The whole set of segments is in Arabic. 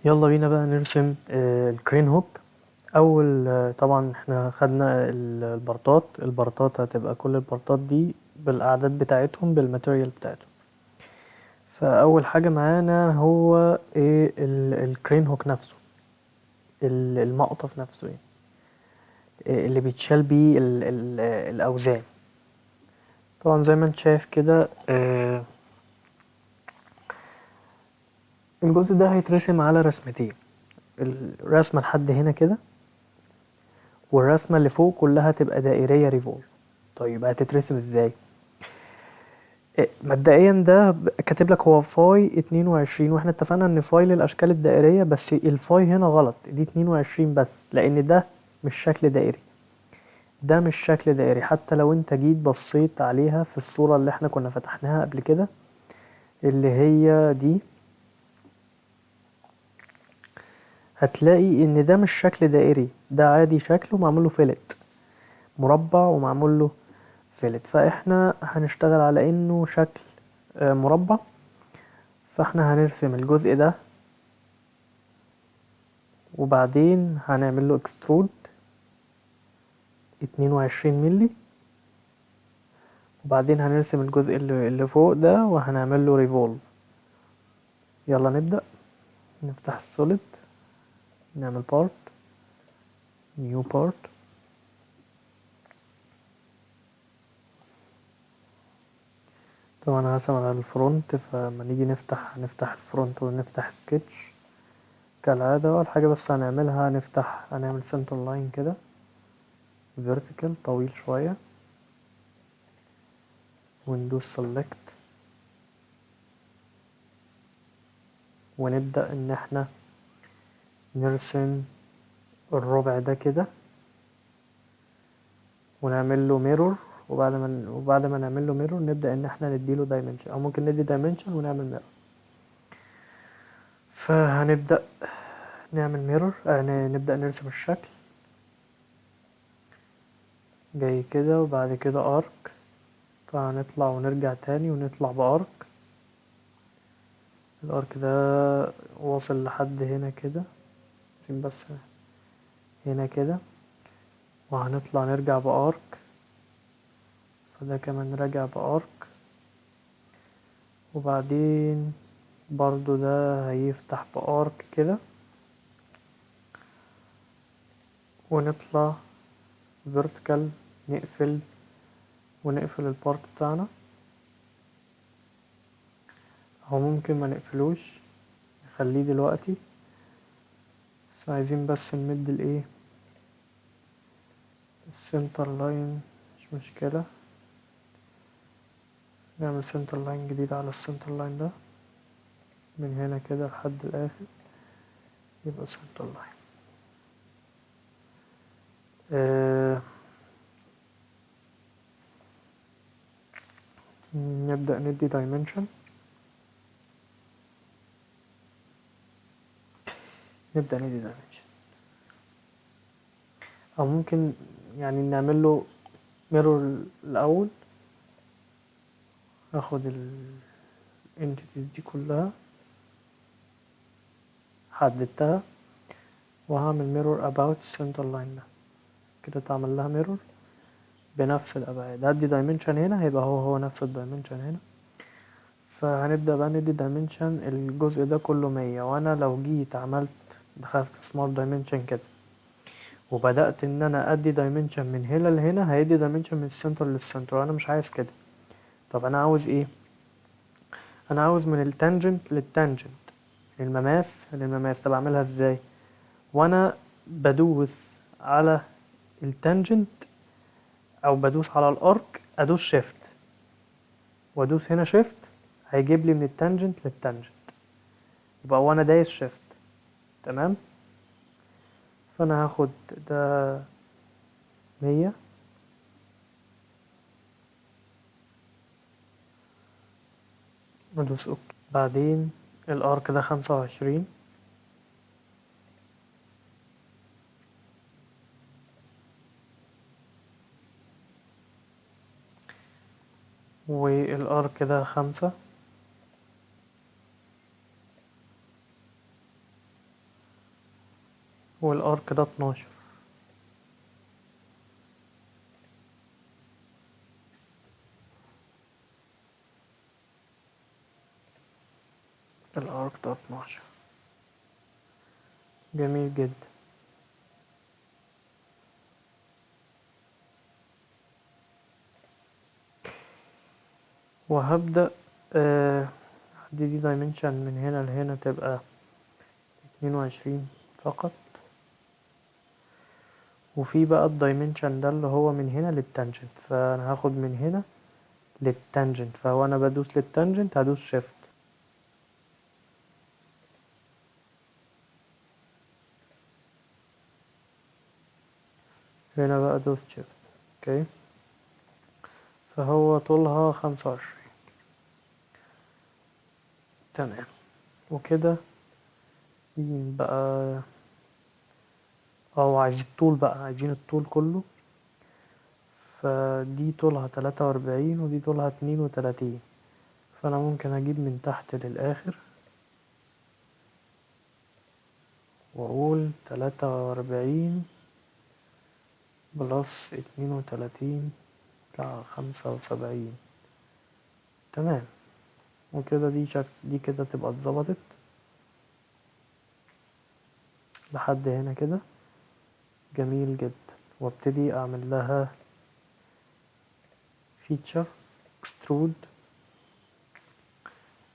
يلا بينا بقى نرسم الكرين هوك. اول طبعا احنا خدنا البارتات هتبقى كل البارتات دي بالاعداد بتاعتهم بالماتيريال بتاعتهم. فاول حاجه معانا هو ايه الكرين هوك نفسه، المقطف نفسه يعني اللي بيتشال بيه الاوزان. طبعا زي ما انت شايف كده الجزء ده هيترسم على رسمتين، الرسمه لحد هنا كده، والرسمه اللي فوق كلها تبقى دائريه ريفولف. طيب هتترسم ازاي؟ مبدئيا ده كاتب لك هو فاي 22، واحنا اتفقنا ان فاي للاشكال الدائريه، بس الفاي هنا غلط، دي 22 بس، لان ده مش شكل دائري. ده مش شكل دائري حتى لو انت جيت بصيت عليها في الصوره اللي احنا كنا فتحناها قبل كده اللي هي دي، هتلاقي ان ده مش شكل دائري، ده عادي شكله معمول له فيلت، مربع ومعمول له فيلت. فاحنا هنشتغل على انه شكل مربع. فاحنا هنرسم الجزء ده، وبعدين هنعمل له اكسترود 22 ملي، وبعدين هنرسم الجزء اللي فوق ده وهنعمل له ريفولف. يلا نبدأ. نفتح السوليد، نعمل بارت، نيو بارت. طبعا هرسم على الفرونت، فلما نيجي نفتح الفرونت ونفتح سكتش كالعادة. أول حاجة بس هنعملها هنعمل سنتر لاين كده فيرتيكال طويل شوية، وندوس سيلكت، ونبدأ ان احنا نرسم الربع ده كده ونعمل له ميرور. وبعد ما نعمل له ميرور نبدأ ان احنا نديله دايمنشن، او ممكن ندي دايمنشن ونعمل ميرور. فهنبدأ نعمل ميرور، نبدأ نرسم الشكل جاي كده، وبعد كده ارك، فهنطلع ونرجع تاني ونطلع بارك. الارك ده واصل لحد هنا كده، بس هنا كده، وهنطلع نرجع بارك، فده كمان راجع بارك، وبعدين برضو ده هيفتح بارك كده، ونطلع فيرتيكال، ونقفل البارت بتاعنا. او ممكن ما نقفلوش، نخليه دلوقتي، بس عايزين بس نمد الايه السنتر لاين، مش مشكلة. نعمل سنتر لاين جديد على السنتر لاين ده من هنا كده لحد الاخر، يبقى سنتر لاين. نبدأ ندي دايمنشن، او ممكن يعني نعمل له ميرور الاول. هاخد الانتيتيز دي كلها، حددتها، وهعمل ميرور about السنتر لاين ده كده، تعمل لها ميرور بنفس الابعاد. هدي دايمنشن هنا، هيبقى هو نفس الدايمنشن هنا. فهنبدأ بقى ندي دايمنشن الجزء ده كله 100. وانا لو جيت عملت دخلت سمارت دايمنشن كده، وبدأت ان انا ادي دايمنشن من هنا لهنا، هيدي دايمنشن من السنتر للسنتر، وانا مش عايز كده. طب انا عاوز ايه؟ انا عاوز من التانجنت للتانجنت، المماس للمماس. طب اعملها ازاي؟ وانا بدوس على التانجنت او بدوس على الارك، ادوس شيفت وادوس هنا شيفت، هيجيب لي من التانجنت للتانجنت، يبقى وانا دايس شيفت. تمام. فانا هاخد ده 100، وادوس اوكي. بعدين الارك ده 25، والارك ده 5، والارك ده 12. الارك ده 12. جميل جدا. وهبدأ دي دايمنشن من هنا لهنا تبقى 22 فقط. وفي بقى الدايمنشن ده اللي هو من هنا للتانجنت، فانا هاخد من هنا للتانجنت، فهو انا بدوس للتانجنت هدوس شيفت. هنا بقى دوس شيفت. اوكي، فهو طولها 25. تمام. وكده بقى عايزين الطول بقى، عايزين الطول كله. فدي طولها 43 ودي طولها 32، فانا ممكن اجيب من تحت للاخر واقول 43 بلس 32 بتاع 75. تمام. وكده دي كده تبقى اتظبطت لحد هنا كده. جميل جدا. وابتدي اعمل لها فيتشر اكسترود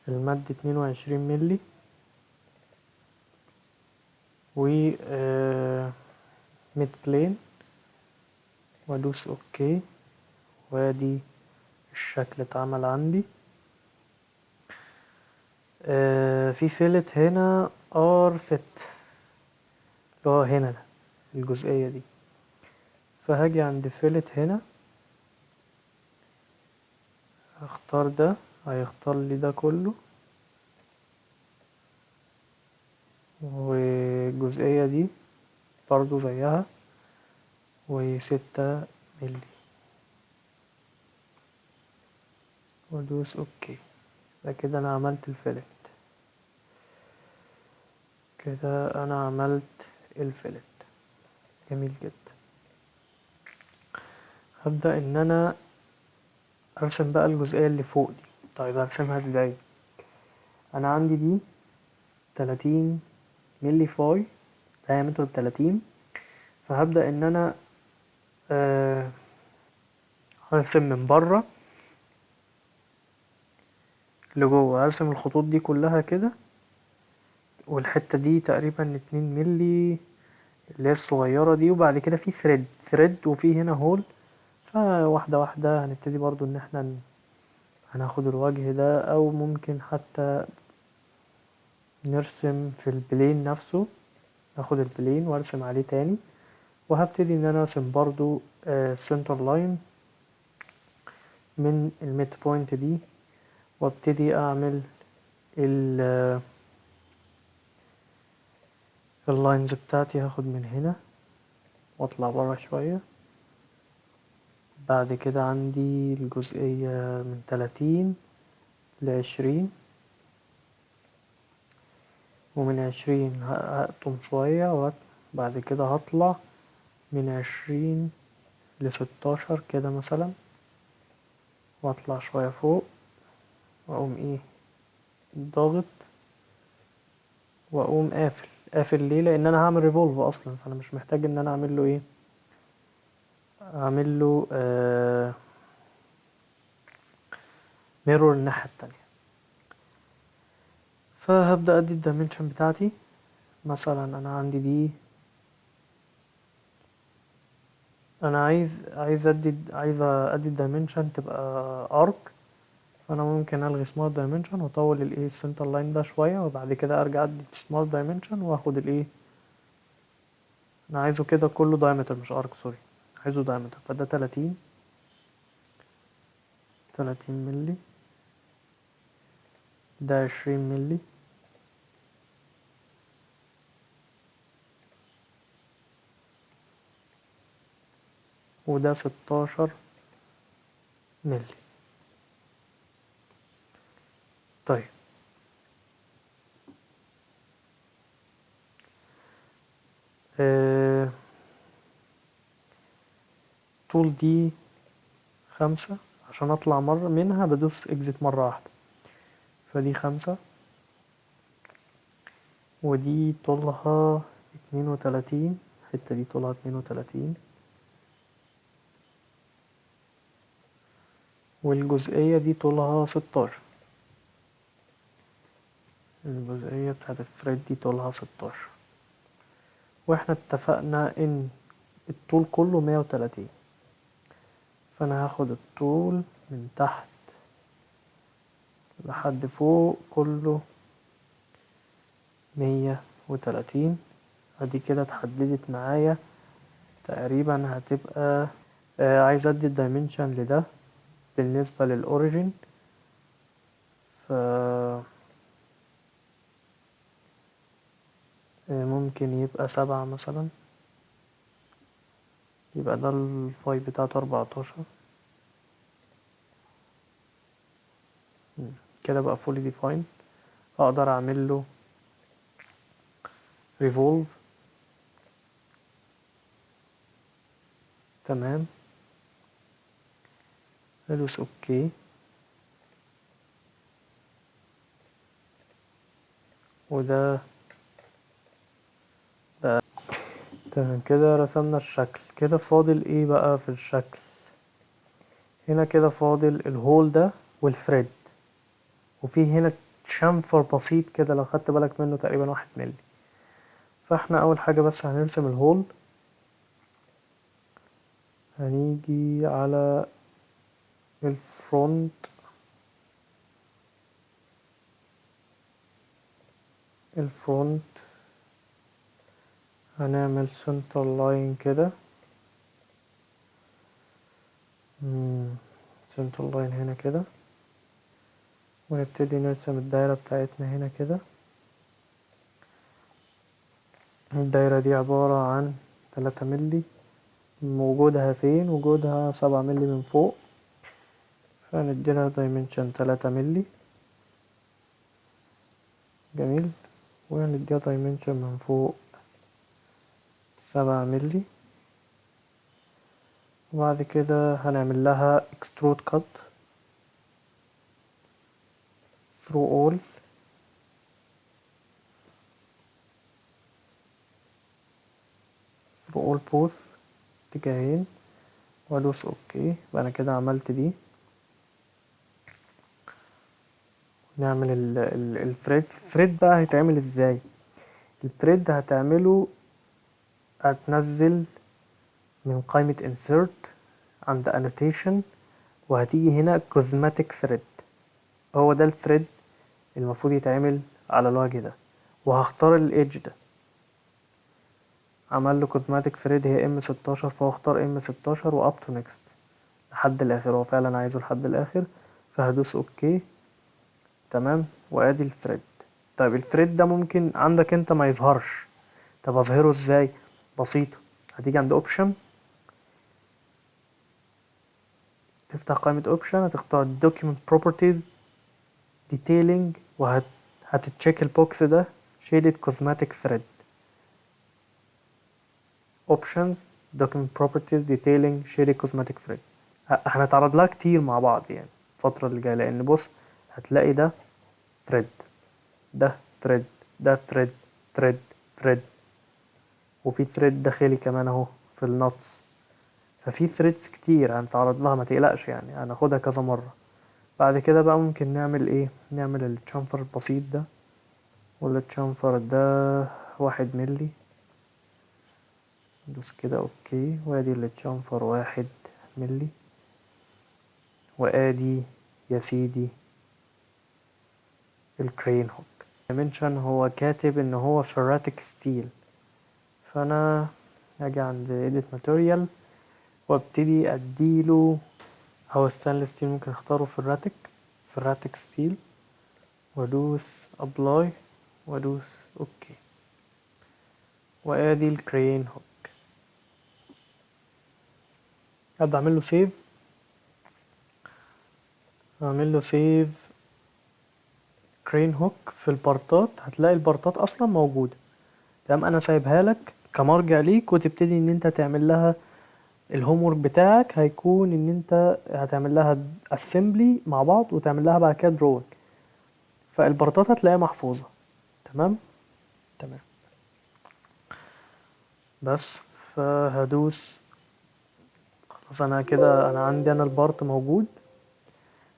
المد 22 ملي و ميد بلين وادوس اوكي. وادي الشكل اتعمل عندي. في فيلت هنا R6 اللي هو هنا ده الجزئية دي، فهاجي عند فيلت هنا هختار ده، هيختار لي ده كله، والجزئية دي برضو زيها و6 ملي وادوس اوكي. ده كده انا عملت الفيلت. كده انا عملت الفيلت. جميل جدا. هبدأ ان انا ارسم بقى الجزئية اللي فوق دي. طيب ارسمها ازاي؟ انا عندي دي 30 ملي فاي diameter 30، فهبدأ ان انا هرسم من بره لجوه، هرسم الخطوط دي كلها كده، والحتة دي تقريبا 2 ملي اللي هي الصغيرة دي، وبعد كده في ثريد وفي هنا هول. فواحدة واحدة هنبتدي برضو ان احنا هناخد الوجه ده، او ممكن حتى نرسم في البلين نفسه، ناخد البلين وارسم عليه تاني. وهبتدي ان انا ارسم برضو سنتر لاين من الميد بوينت دي، وابتدي اعمل اللاينز بتاعتي. هاخد من هنا واطلع برا شوية. بعد كده عندي الجزئية من 30 ل20، ومن 20 هقطم شوية، وبعد كده هطلع من 20 ل16 كده مثلا، واطلع شوية فوق، واقوم ايه ضاغط، واقوم قافل ليه؟ لان انا هعمل ريفولف اصلا، فانا مش محتاج ان انا اعمل له ايه، اعمل له ميرور الناحية التانية. فهبدأ ادي الدايمنشن بتاعتي. مثلا انا عندي دي، انا عايز ادي الدايمنشن تبقى ارك، فانا ممكن الغي سمارت دايمنشن واطول الايه السنتر لاين ده شويه، وبعد كده ارجع ادي سمارت دايمنشن واخد الايه، انا عايزه كده كله دايمتر مش ارك، سوري، عايزه دايمتر. فده 30 ملي، ده 20 ملي، وده 16 ملي. طيب طول دي 5، عشان اطلع مرة منها بدوس اكزit مرة واحدة، فدي 5، ودي طولها 32، الحتة دي طولها 32، والجزئية دي طولها 16، الجزئية بتاعت الثريد دي طولها 16، واحنا اتفقنا ان الطول كله 130، فانا هاخد الطول من تحت لحد فوق كله 130. ادي كده اتحددت معايا تقريبا هتبقى عايز ادي الدايمنشن لده بالنسبة للأوريجين، ف ممكن يبقى 7 مثلا، يبقى ده الفاي بتاعته 14. كده بقى fully defined. اقدر اعمل له revolve. تمام، ادوس اوكي، وده تمام. كده رسمنا الشكل. كده فاضل ايه بقى في الشكل؟ هنا كده فاضل الهول ده والثريد، وفي هنا شنفر بسيط كده لو خدت بالك منه تقريبا 1 ملي. فاحنا اول حاجة بس هنرسم الهول. هنيجي على الفرونت، هنعمل سنتر لاين كده، سنتر لاين هنا كده، ونبتدي نرسم الدايرة بتاعتنا هنا كده. الدايرة دي عبارة عن 3 ملي. وجودها فين؟ وجودها 7 ملي من فوق، فنديلها دايمنشن 3 ملي. جميل. ونديها دايمنشن من فوق 7 ملي. وبعد كده هنعمل لها extrude cut through all. both اتجاهين، وادوس اوكي. يبقى انا كده عملت دي. نعمل الثريد بقى هيتعمل ازاي؟ الثريد هتعمله، هتنزل من قائمة insert عند annotation، وهتيجي هنا cosmetic thread. هو ده الثريد المفروض يتعمل على الوجه ده، وهختار الايدج ده. عمل له cosmetic thread هي M16، فهو اختار M16 و up to next لحد الاخر. هو فعلا عايزه لحد الاخر، فهدوس اوكي. تمام، وادي الثريد. طيب الثريد ده ممكن عندك انت ما يظهرش. طب اظهره ازاي؟ بسيطة. هتيجي عند اوبشن، تفتح قائمة اوبشن، هتختار document properties detailing، هتتشيك البوكس ده shaded cosmetic thread. options document properties detailing shaded cosmetic thread. هنتعرض لها كتير مع بعض يعني الفترة اللي جاية، لان بص هتلاقي ده thread، ده thread، ده thread، thread، thread، وفي thread داخلي كمان اهو في النوتس. ففي threads كتير هنتعرض لها، ما تقلقش يعني، هناخدها كذا مرة. بعد كده بقى ممكن نعمل ايه؟ نعمل الشامفر البسيط ده، والشامفر ده 1 ملي. ندوس كده اوكي، وادي الشامفر 1 ملي. وادي يا سيدي الكرين هوك. dimension هو كاتب ان هو ferritic steel، فانا هاجي عند edit material وابتدي اديله. هو stainless steel ممكن اختاره ferritic steel، وادوس apply، وادوس اوكي. وادي الكرين هوك. ابدا اعمل له سيف، اعمل له سيف كرين هوك. في البارتات هتلاقي البارتات اصلا موجوده. تمام، انا سايبها لك كمرجع ليك، وتبتدي ان انت تعمل لها الهوم ورك بتاعك. هيكون ان انت هتعمل لها اسمبلي مع بعض، وتعمل لها بعد كده دروينج، فالبارتات هتلاقيها محفوظة. تمام. تمام. بس فهدوس خلاص. انا كده انا عندي البارت موجود.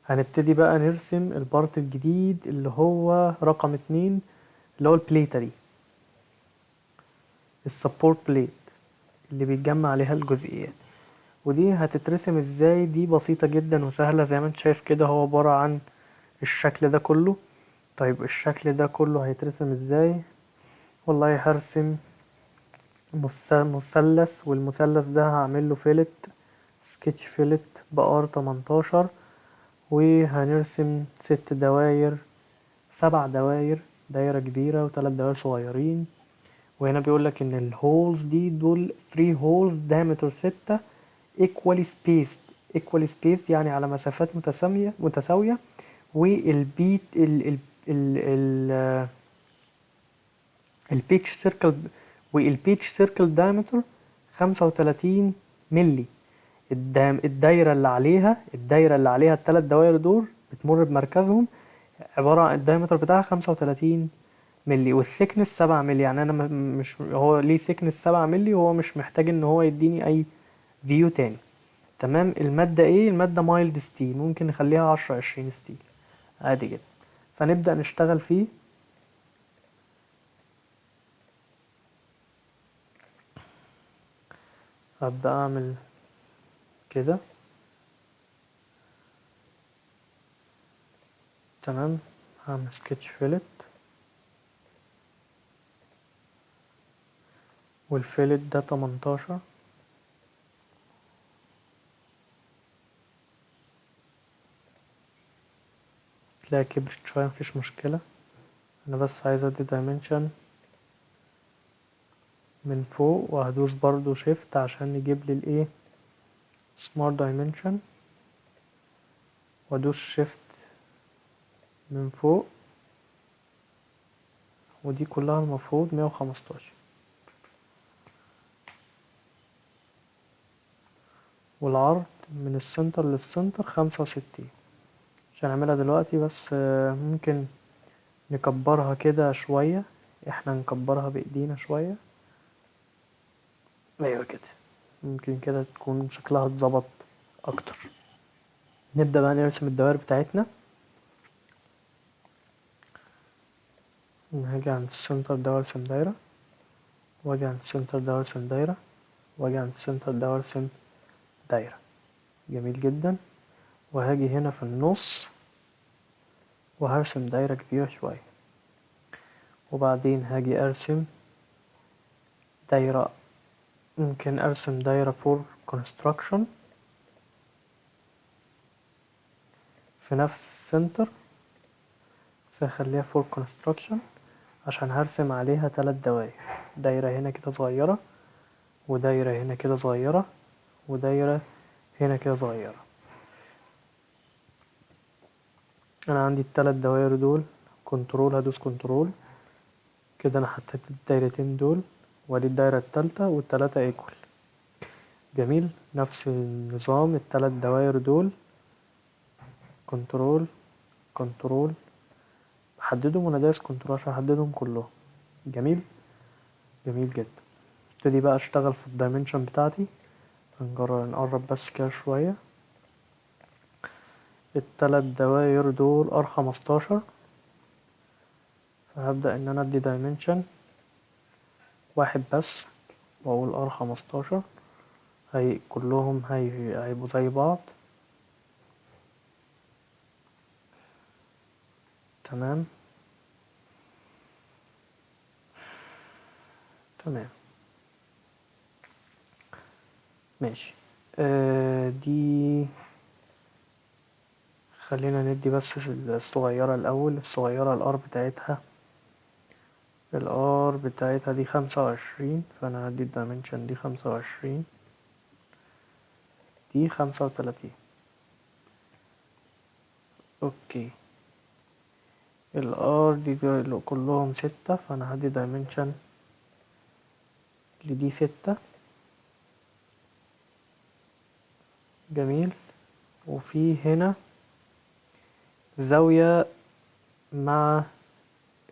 هنبتدي بقى نرسم البارت الجديد اللي هو رقم 2، اللي هو البليتة دي، السبورت بليت اللي بيتجمع عليها الجزئيات. ودي هتترسم ازاي؟ دي بسيطة جدا وسهلة، زي ما انت شايف كده، هو عبارة عن الشكل ده كله. طيب الشكل ده كله هيترسم ازاي؟ والله هرسم مثلث، والمثلث ده هعمل له فيلت، سكتش فيلت بار 18، وهنرسم 6 دواير، 7 دواير، دايرة كبيرة و3 دواير صغيرين. وهنا بيقولك ان الهولز دي دول 3 هولز diameter 6 equally spaced يعني على مسافات متساوية. والبيت ال البيتش سيركل، والبيتش سيركل diameter 35 ملي. الدايرة اللي عليها الثلاث دوائر دول بتمر بمركزهم، عبارة عن الدايمتر بتاعها 35 ملي، والثيكنس 7 ملي. يعني انا مش هو ليه ثيكنس 7 ملي، وهو مش محتاج ان هو يديني اي فيو تاني. تمام. المادة ايه؟ المادة مايلد ستيل، ممكن نخليها 10-20 ستيل عادي جدا. فنبدأ نشتغل فيه. هبدأ اعمل كده. تمام. هعمل سكتش فيلت، والفيلت ده 18. تلاقي كبرت شوية، مفيش مشكلة. انا بس عايز ادي دايمنشن من فوق، وهدوس برضو شيفت عشان يجيب لي الايه، سمارت دايمنشن، وادوس شيفت من فوق. ودي كلها المفروض 115، والعرض من السنتر للسنتر 65. مش هنعملها دلوقتي، بس ممكن نكبرها كده شوية. احنا نكبرها بايدينا شوية. ايوه كده، ممكن كده تكون شكلها اتظبط اكتر. نبدأ بقى نرسم الدوائر بتاعتنا. هاجي عند السنتر ده وارسم دايرة، واجي عند السنتر ده وارسم دايرة، واجي عند السنتر ده وارسم دايرة. جميل جدا. وهاجي هنا في النص وهرسم دايرة كبيرة شوية، وبعدين هاجي ارسم دايرة، ممكن ارسم دايرة فور construction في نفس السنتر، بس هخليها فور construction عشان هرسم عليها 3 دواير. دايرة هنا كده صغيرة، ودايرة هنا كده صغيرة، ودايرة هنا كده صغيرة. انا عندي ال3 دوائر دول كنترول، هدوس كنترول كده. انا حطيت الدايرتين دول، وادي الدايرة التالتة، والتلاتة ايكوال. جميل. نفس النظام ال3 دوائر دول كنترول كنترول، بحددهم وانا دايس كنترول عشان احددهم كلهم. جميل. جميل جدا. ابتدي بقى اشتغل في الدايمنشن بتاعتي. هنجرب نقرب بس كده شوية. ال3 دوائر دول R15، فهبدأ ان انا ادي دايمنشن واحد بس، واقول R15. هي كلهم هيبقوا زي بعض. تمام. تمام. ماشي. دي خلينا ندي بس الصغيرة الأول. الصغيرة الار بتاعتها دي 25، فأنا هدي الدايمنشن دي 25، دي 35. اوكي. الار دي كلهم 6، فأنا هدي دايمنشن لدي 6. جميل. وفي هنا زاوية مع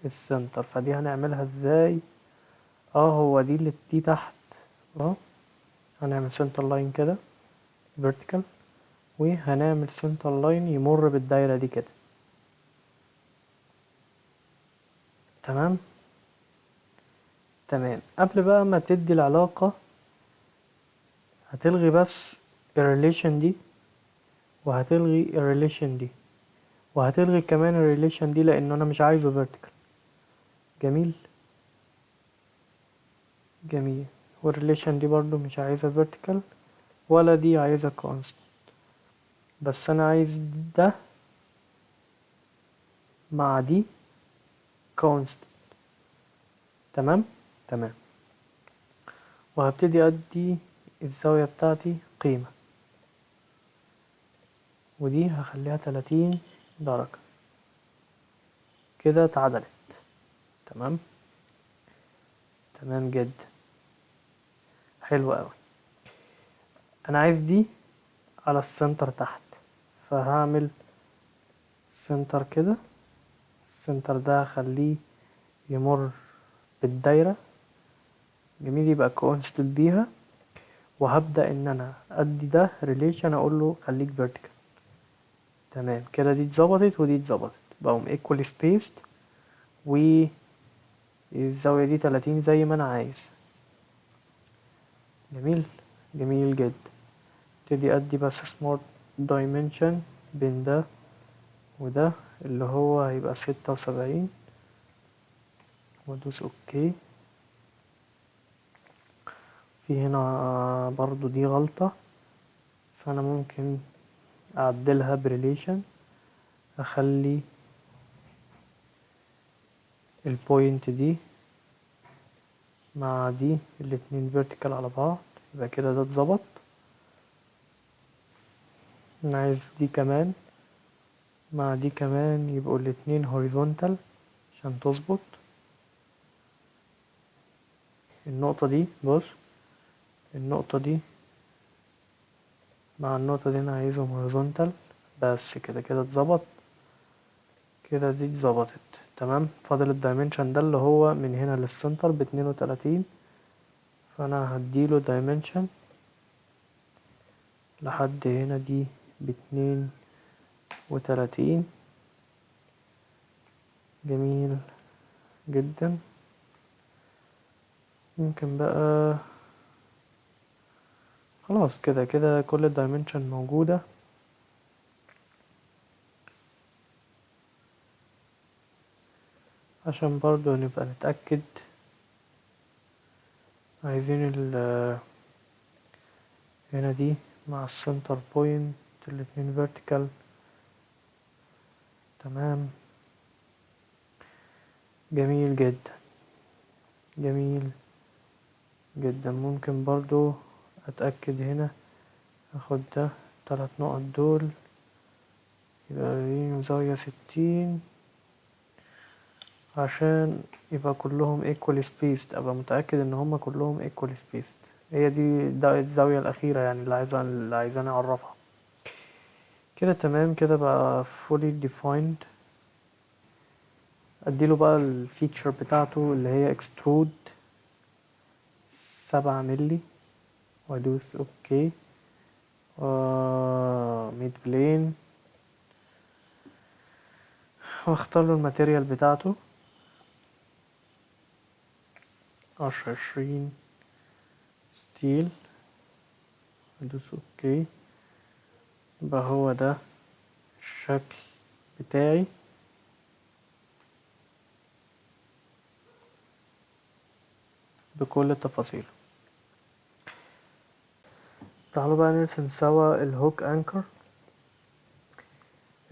السنتر، فدي هنعملها ازاي؟ هو دي اللي دي تحت. هنعمل سنتر لاين كده vertical، وهنعمل سنتر لاين يمر بالدايرة دي كده. تمام. قبل بقى ما تدي العلاقة هتلغي بس الريليشن دي، وهتلغي الريليشن دي، وهتلغي كمان الريليشن دي لان انا مش عايزه vertical. جميل. والريليشن دي برضو مش عايزة vertical، ولا دي عايزة constant، بس انا عايز ده مع دي constant. تمام. وهبتدي ادي الزاوية بتاعتي قيمة، ودي هخليها 30 درجة كده اتعدلت. تمام جدا. حلو اوي. انا عايز دي على السنتر تحت، فهعمل سنتر كده. السنتر ده هخليه يمر بالدايرة. جميل. يبقى كونستنت بيها، وهبدأ ان انا ادي ده ريليشن اقول له خليك vertical. تمام كده. دي اتظبطت ودي اتظبطت، بقوا equally spaced، والزاوية دي 30 زي ما انا عايز. جميل جدا. ابتدي ادي بس smart dimension بين ده وده اللي هو هيبقى 76، وادوس اوكي. في هنا برضو دي غلطة، فانا ممكن اعدلها بريليشن، اخلي البوينت دي مع دي الاتنين vertical على بعض، يبقى كده ده اتظبط. انا عايز دي كمان مع دي كمان يبقوا الاتنين horizontal عشان تظبط. النقطة دي بص، النقطة دي مع النقطة دي انا عايزهم horizontal بس. كده اتظبط. كده دي اتظبطت. تمام. فاضل الدايمنشن ده اللي هو من هنا للسنتر ب32، فانا هديله دايمنشن لحد هنا دي ب32. جميل جدا. ممكن بقى خلاص كده كل الدايمنشن موجودة. عشان برضو نبقى نتأكد، عايزين هنا دي مع السنتر بوينت الاتنين vertical. تمام. جميل جدا. ممكن برضو اتأكد هنا، اخد ده 3 نقط دول، يبقى دي زاوية 60 عشان يبقى كلهم equally spaced، ابقى متأكد ان هما كلهم equally spaced. هي دي الزاوية الأخيرة يعني اللي عايزاني أعرفها. كده تمام. كده بقى fully defined. أديله بقى الفيتشر بتاعته اللي هي extrude 7 ملي، وأدوس أوكي. ميد بلين، واختار له الماتيريال بتاعته 10-20 ستيل، أدوس أوكي. يبقى هو ده الشكل بتاعي. بكل تفاصيله. تعالوا بقى نرسم سوا الهوك انكر.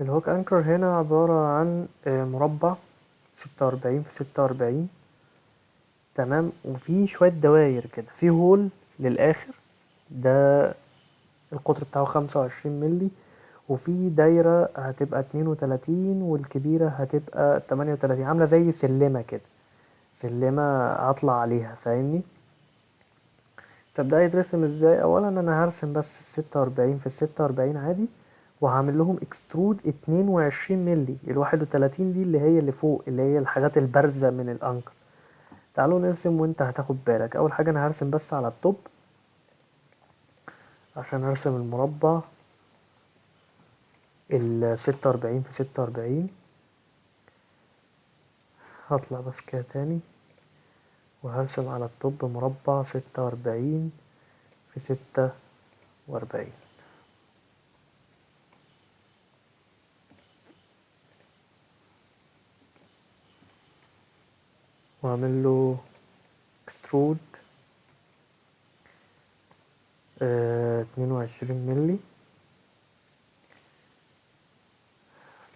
الهوك انكر هنا عبارة عن مربع 46 في 46. تمام. وفي شوية دواير كده، في هول للآخر ده القطر بتاعه 25 ملي، وفي دايرة هتبقى 32 والكبيرة هتبقى 38، عاملة زي سلمة كده، سلمة هطلع عليها. فاهمني؟ طب ده هيترسم ازاي؟ اولا انا هرسم بس ال46 في ال46 عادي، وهعمل لهم اكسترود 22 مللي. ال31 دي اللي هي اللي فوق، اللي هي الحاجات البارزة من الانكر. تعالوا نرسم وانت هتاخد بالك. اول حاجة انا هرسم بس على التوب عشان ارسم المربع ال46 في 46. هطلع بس كده تاني وهرسم على التوب مربع 46 في 46، واعمل له اكسترود 22 مللي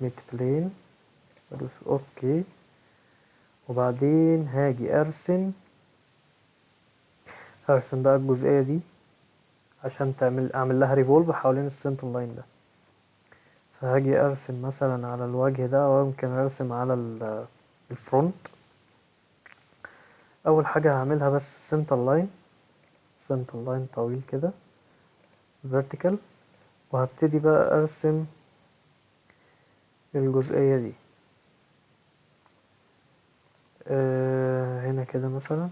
ميد بلين، ادوس اوكي. وبعدين هاجي هرسم بقى الجزئية دي عشان اعمل لها ريفولف حوالين السنتر لاين ده. فهاجي ارسم مثلا على الوجه ده، او يمكن ارسم على الفرونت. اول حاجة هعملها بس سنتر لاين طويل كده vertical، وهبتدي بقى ارسم الجزئية دي هنا كده مثلا.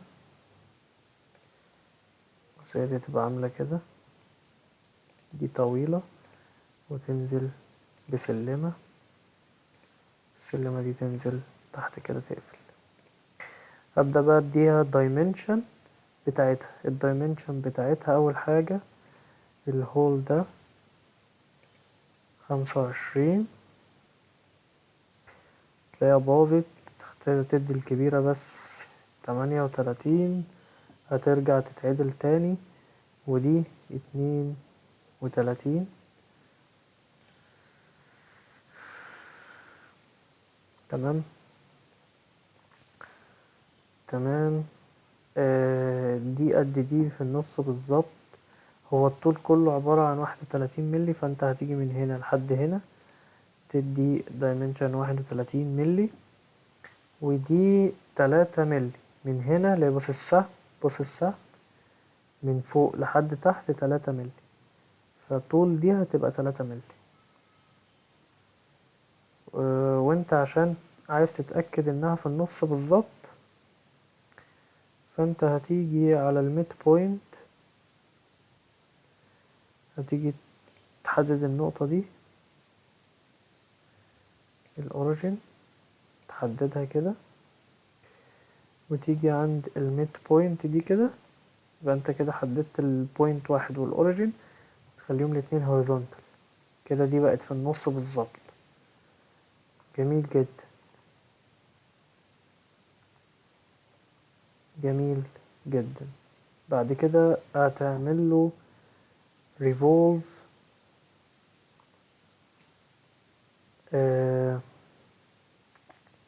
الجزئية دي تبقى عاملة كده، دي طويلة وتنزل بسلمة، السلمة دي تنزل تحت كده تقفل. هبدأ بقى اديها الدايمنشن بتاعتها. اول حاجة الهول ده 25، تلاقيها باظت، تدي الكبيرة بس 38، هترجع تتعدل تاني، ودي 32. تمام تمام. دي قد دي في النص بالظبط. هو الطول كله عبارة عن 31 ملي، فانت هتيجي من هنا لحد هنا تدي دايمنشن 31 ملي، ودي 3 ملي من هنا. اللي بص السهم من فوق لحد تحت 3 ملي، فطول دي هتبقى 3 ملي. وانت عشان عايز تتأكد انها في النص بالظبط، فانت هتيجي على الميد بوينت، هتيجي تحدد النقطة دي الاوريجين، تحددها كده، وتيجي عند الميد بوينت دي كده. يبقى انت كده حددت البوينت واحد والاوريجين، تخليهم الاتنين هوريزونتال كده. دي بقت في النص بالظبط. جميل جدا، جميل جدا. بعد كده هتعمل له ريفولف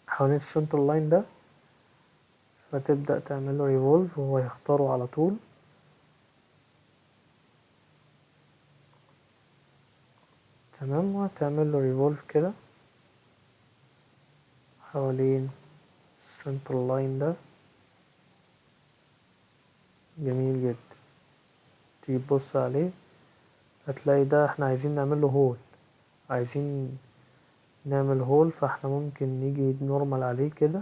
حوالين السنتر لاين ده، فتبدأ تعمل له ريفولف وهو يختاره على طول. تمام، وهتعمل له ريفولف كده حوالين السنتر لاين ده. جميل جدا. تيجي تبص عليه هتلاقي ده احنا عايزين نعمل له هول، عايزين نعمل هول، فاحنا ممكن نيجي نورمال عليه كده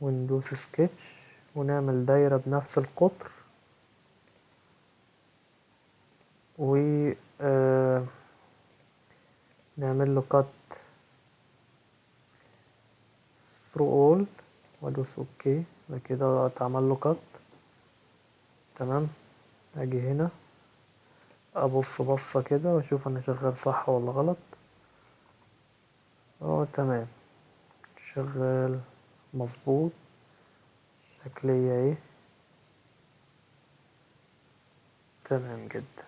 وندوس سكتش ونعمل دايرة بنفس القطر، و نعمل له كات ثرو اول وادوس اوكي. يبقى كده اتعمل له كات. تمام. اجي هنا ابص بصة كده واشوف انا شغال صح ولا غلط. تمام، شغال مظبوط. شكلية ايه، تمام جدا.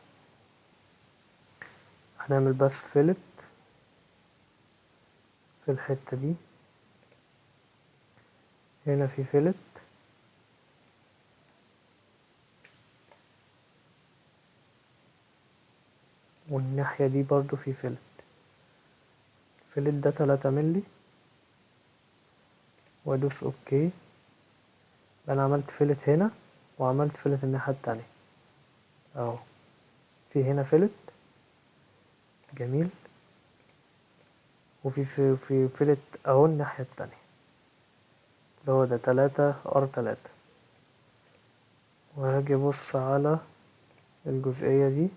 هنعمل بس فيلت في الحتة دي. هنا في فيلت، والناحية دي برضو في فيلت. الفيلت ده 3 ملي، وادوس اوكي. انا عملت فيلت هنا وعملت فيلت الناحية التانية اهو، في هنا فيلت جميل، وفي فيلت اهو الناحية التانية اللي هو ده 3R3. وهاجي ابص على الجزئية دي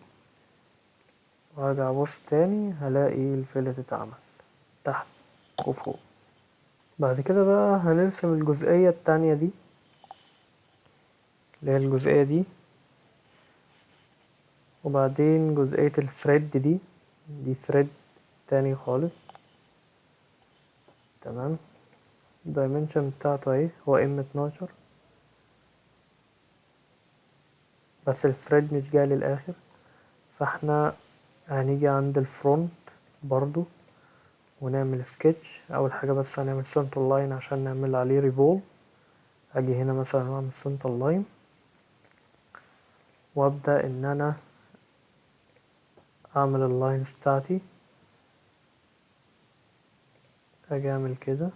وهاجي ابص تاني هلاقي الفيلت اتعمل تحت وفوق. بعد كده بقى هنرسم الجزئية التانية دي اللي هي الجزئية دي، وبعدين جزئية الثريد دي ثريد تاني خالص. تمام، الدايمنشن بتاعته اهي هو M12، بس الثريد مش جاي للآخر، فاحنا هنيجي عند الفرونت برضو ونعمل سكتش. اول حاجة بس هنعمل سنتر لاين عشان نعمل عليه ريفولف. اجي هنا مثلا واعمل سنتر لاين وابدأ ان انا اعمل اللاينز بتاعتي. اجي اعمل كده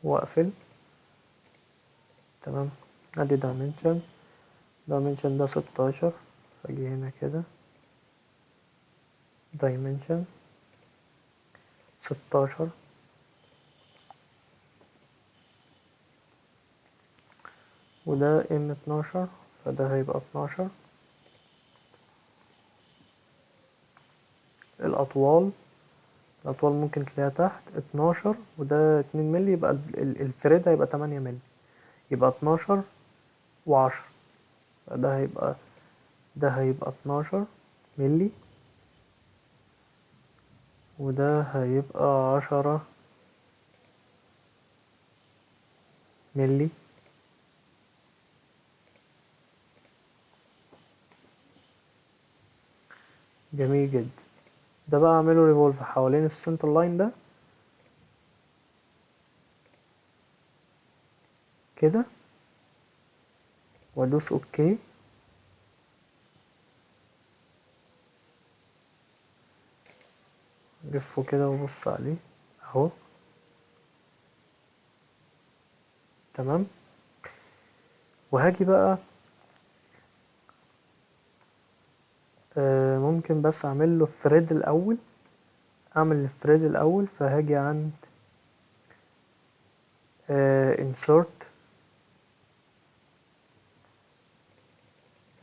واقفل. تمام، ادي دايمنشن ده 16، اجي هنا كده دايمنشن 16، وده M12 فده هيبقى 12. الأطوال ممكن تلاقيها تحت 12، وده 2 مللي، يبقى الثريد هيبقى 8 مللي، يبقى 12 و10. ده هيبقى 12 مللي، وده هيبقى 10 مللي. جميل جدا. ده بقى اعمله ريفولف حوالين السنتر لاين ده كده، وادوس اوكي. لفه كده وبص عليه اهو. تمام، وهاجي بقى ممكن بس اعمل له الثريد الاول، فهاجي عند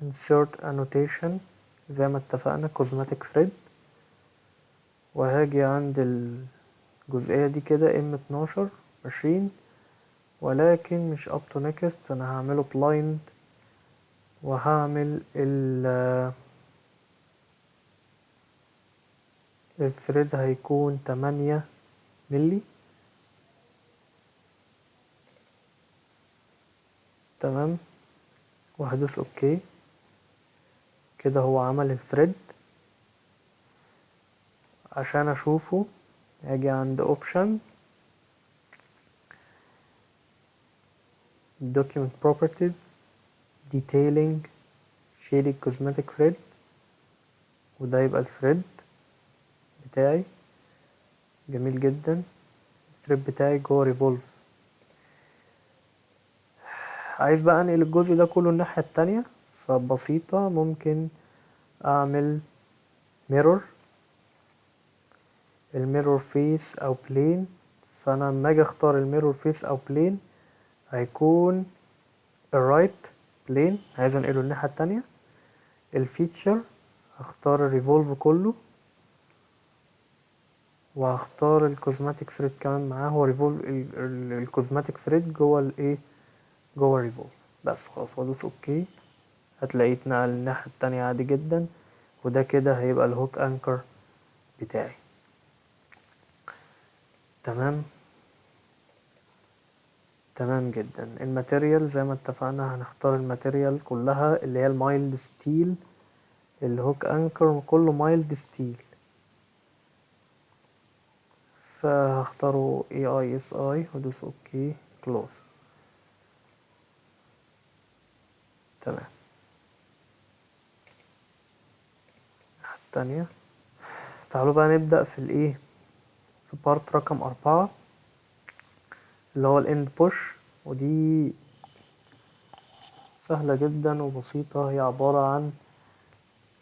insert annotation زي ما اتفقنا cosmetic thread، وهاجي عند الجزئية دي كده M12 20، ولكن مش up to next، انا هعمله blind، وهعمل الثريد هيكون 8 ملي. تمام، وهدوس اوكي كده هو عمل الثريد. عشان اشوفه هاجي عند اوبشن document properties detailing shaded cosmetic thread، وده يبقى الثريد بتاعي. جميل جدا، الثريد بتاعي جوه ريفولف. عايز بقى انقل الجزء ده كله الناحية التانية، فبسيطة ممكن اعمل mirror، الميرور فيس او بلين. فانا لما اجي اختار الميرور فيس او بلين هيكون الرايت بلين، عايز انقله الناحية التانية. الفيتشر هختار الريفولف كله، وهختار الكوزماتيك ثريد كمان معاه. هو ريفولف الكوزماتيك ثريد جوه الايه، جوه الريفولف. بس خلاص وادوس اوكي، هتلاقيه اتنقل الناحية التانية عادي جدا. وده كده هيبقى الهوك انكر بتاعي. تمام، تمام جدا. الماتيريال زي ما اتفقنا هنختار الماتيريال كلها اللي هي المايلد ستيل. الهوك انكر كله مايلد ستيل، فهختاره AISI وادوس اوكي كلوز. تمام، التانية. تعالوا بقى نبدأ في الايه، في بارت رقم 4 اللي هو الاند بوش، ودي سهلة جدا وبسيطة. هي عبارة عن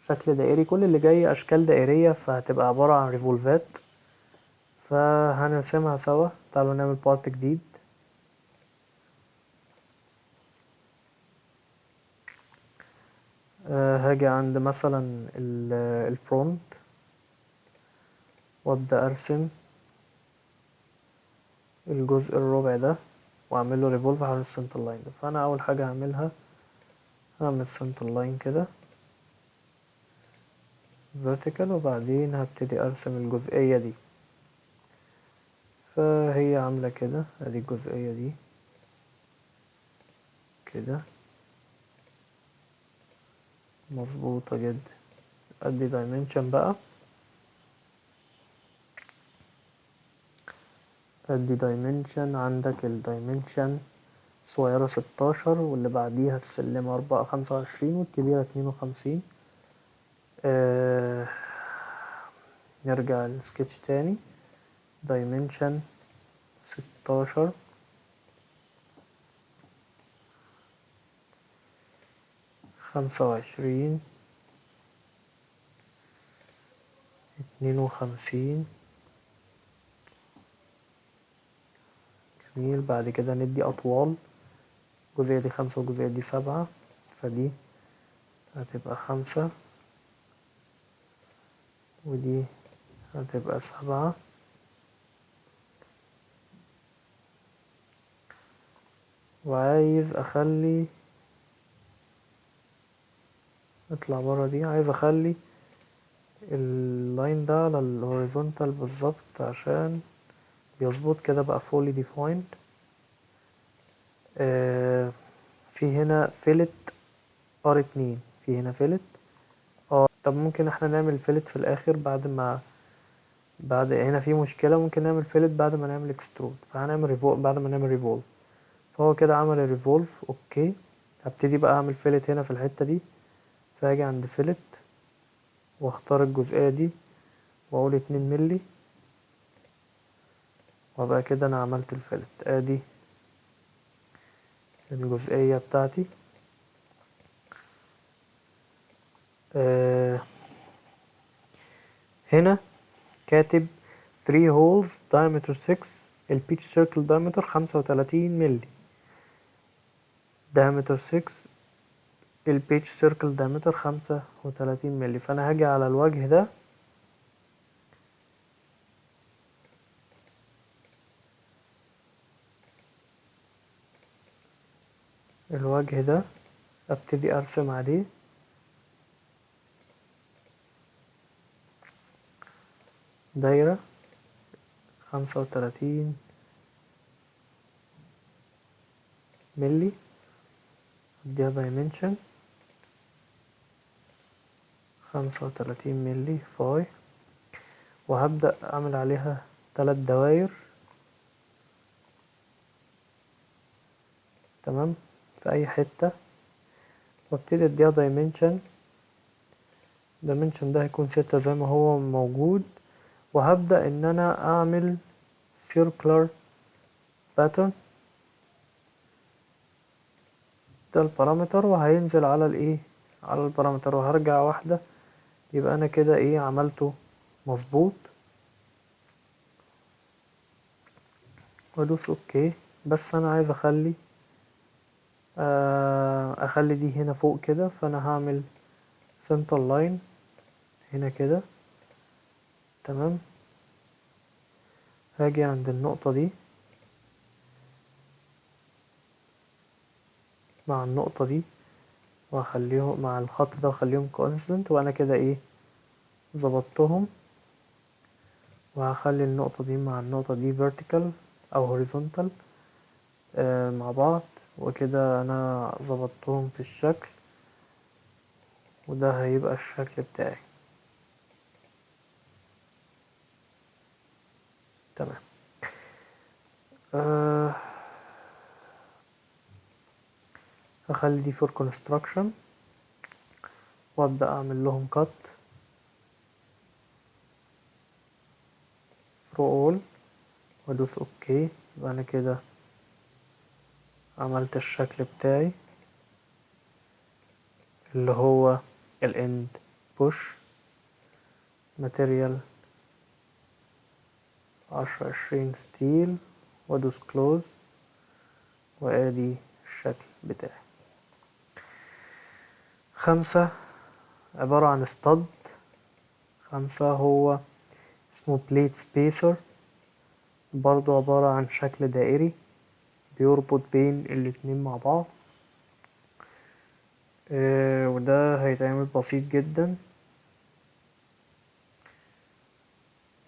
شكل دائري، كل اللي جاي اشكال دائرية، فهتبقى عبارة عن ريفولفات. فهنرسمها سوا. تعالوا نعمل بارت جديد. هاجي عند مثلا الفرونت وابدأ ارسم الجزء الربع ده واعمل له ريفولف على السنتر لاين ده. فانا اول حاجة هعملها هعمل سنتر لاين كده vertical، وبعدين هبتدي ارسم الجزئية دي. فهي عاملة كده، ادي الجزئية دي كده مظبوطة جدا. ادي dimension بقى، ادي dimension. عندك الدايمنشن صغيرة 16، واللي بعديها السلمة 25، والكبيرة 52. نرجع للسكتش تاني. dimension 16، 25، 52. جميل. بعد كده ندي أطوال. الجزئية دي 5 والجزئية دي 7، فدي هتبقى 5 ودي هتبقى 7. وعايز اخلي اطلع برا دي، عايز اخلي اللاين ده على الهوريزونتال بالظبط عشان بيظبط كده بقى fully defined. في هنا فيلت R2، في هنا فيلت. طب ممكن احنا نعمل فيلت في الاخر بعد هنا في مشكلة، ممكن نعمل فيلت بعد ما نعمل اكسترود. فهنعمل ريفولف بعد ما نعمل ريفولف. فهو كده عمل الريفولف. اوكي، هبتدي بقى اعمل فيلت هنا في الحتة دي. فاجي عند فيلت واختار الجزئية دي واقول 2 ملي، وابقى كده انا عملت الفيلت. ادي الجزئية بتاعتي. هنا كاتب 3 holes diameter 6، البيتش سيركل diameter 35 ملي. diameter 6، البيتش سيركل diameter 35 ملي. فانا هاجي على الوجه ده، الوجه ده ابتدي ارسم عليه دايرة 35 ملي. اديها dimension 35 ملي فاي، وهبدأ اعمل عليها 3 دواير. تمام، في اي حتة، وابتدي اديها dimension ده هيكون 6 زي ما هو موجود. وهبدأ ان انا اعمل circular pattern. ده البارامتر، وهينزل على الايه، على البارامتر، وهرجع واحدة. يبقى انا كده ايه عملته مظبوط، وادوس اوكي. بس انا عايز اخلي دي هنا فوق كده. فانا هعمل center line هنا كده. تمام، هاجي عند النقطة دي مع النقطة دي، واخليهم مع الخط ده واخليهم constant. وانا كده ايه ظبطتهم. وهخلي النقطة دي مع النقطة دي vertical او horizontal مع بعض. وكده انا ظبطتهم في الشكل، وده هيبقى الشكل بتاعي. تمام. هخلي دي for construction، وابدأ اعمل لهم cut شو all وادوس اوكي. يبقى انا كده عملت الشكل بتاعي اللي هو الاند بوش ماتيريال 10-20 ستيل وادوس كلوز وادي الشكل بتاعي. 5 عبارة عن stud. 5 هو اسمه plate spacer، برضو عبارة عن شكل دائري بيربط بين الاتنين مع بعض. وده هيتعمل بسيط جدا،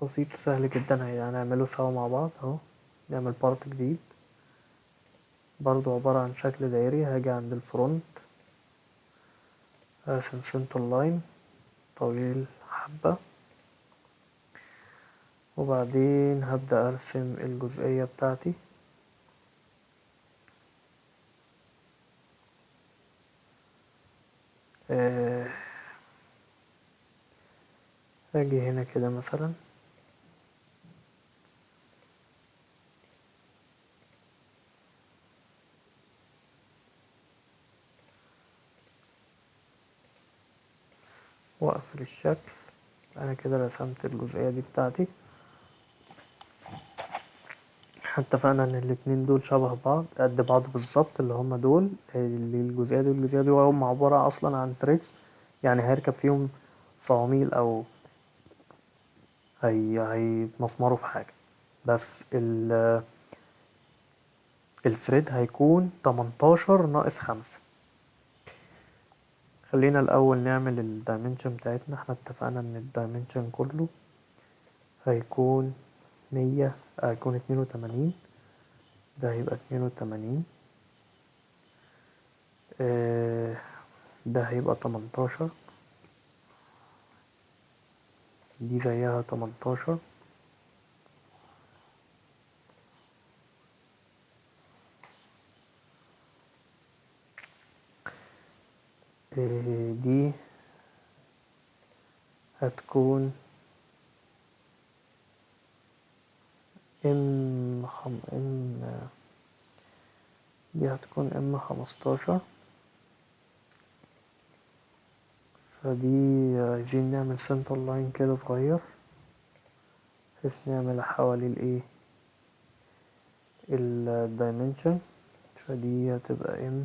بسيط وسهل جدا. هنعمله سوا مع بعض اهو. نعمل بارت جديد برضو عبارة عن شكل دائري. هاجي عند الفرونت ارسم سنتر لاين طويل حبة، وبعدين هبدأ ارسم الجزئية بتاعتي. هاجي هنا كده مثلا واقفل الشكل. انا كده رسمت الجزئية دي بتاعتي. اتفقنا ان الاتنين دول شبه بعض قد بعض بالظبط، اللي هما دول اللي الجزئية دي والجزئية دي، وهم عبارة اصلا عن ثريدز. يعني هيركب فيهم صواميل او هيتمسمروا في حاجة. بس الفريد هيكون 18-5. خلينا الاول نعمل الدايمنشن بتاعتنا. احنا اتفقنا ان الدايمنشن كله هيكون 100، هيكون 82. ده هيبقى 82. ده هيبقى 18. دي زيها 18. دي هتكون دي هتكون M15. فدي عايزين نعمل سنتر لاين كده صغير بحيث نعمل حوالي الايه الدايمنشن. فدي هتبقى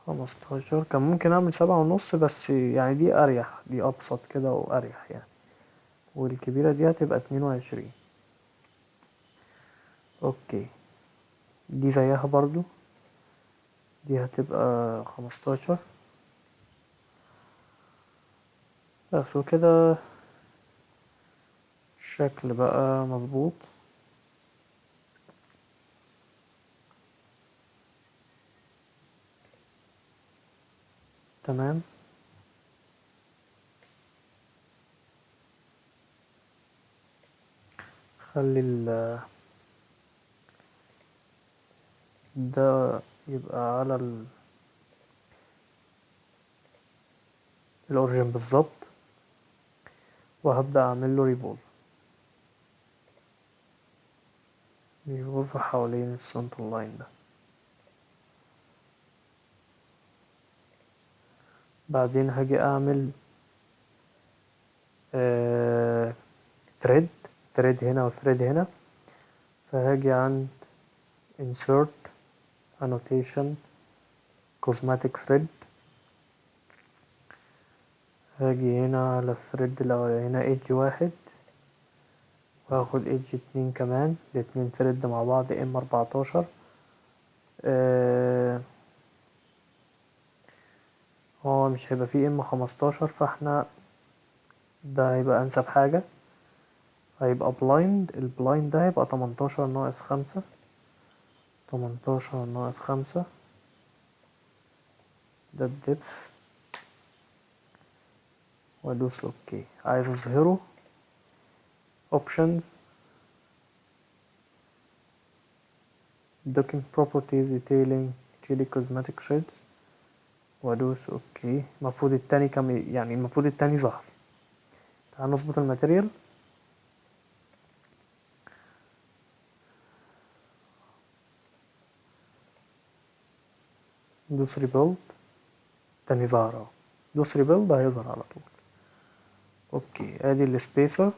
M15. كان ممكن اعمل 7.5 بس يعني دي اريح، دي ابسط كده واريح يعني. والكبيرة دي هتبقى 22. اوكي. دي زيها برضو، دي هتبقى 15. بس وكده الشكل بقى مظبوط. تمام. خلي ده يبقى على الاوريجين بالظبط، وهبدأ اعمل له ريفولف حوالين السنتر لاين ده. بعدين هاجي اعمل ثريد هنا وثريد هنا. فهاجي عند insert annotation cosmetic thread. هاجي هنا على الثريد الاولاني هنا ايدج 1، وهاخد ايدج 2 كمان. الاتنين ثريد مع بعض M14. هو مش هيبقى فيه M15، فاحنا ده هيبقى انسب حاجة. هيبقى بلايند. البلايند ده هيبقى 18-5. 18-5 ده الدبس. وادوس اوكي. عايز اظهره options docking properties detailing chili cosmetic shades وادوس اوكي. المفروض التاني يعني المفروض التاني ظهر. تعال نظبط الماتيريال. دوس ريبيلد تاني ظهر اهو، دوس ريبيلد هيظهر على طول. اوكي ادي السبيسر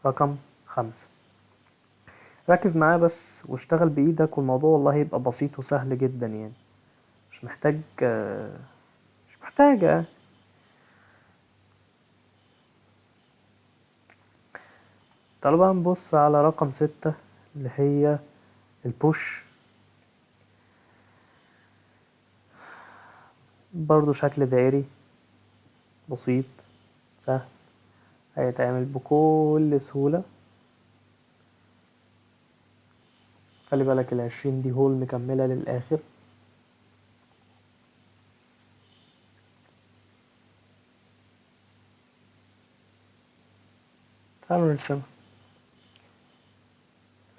رقم 5. ركز معاه بس واشتغل بايدك، والموضوع والله يبقى بسيط وسهل جدا يعني، مش محتاج مش محتاجة. تعالوا بقى نبص على رقم 6 اللي هي البوش. برضو شكل دائري بسيط سهل، هيتعمل بكل سهولة. خلي بالك ال20 دي هول مكملة للآخر. تعالوا نرسمها.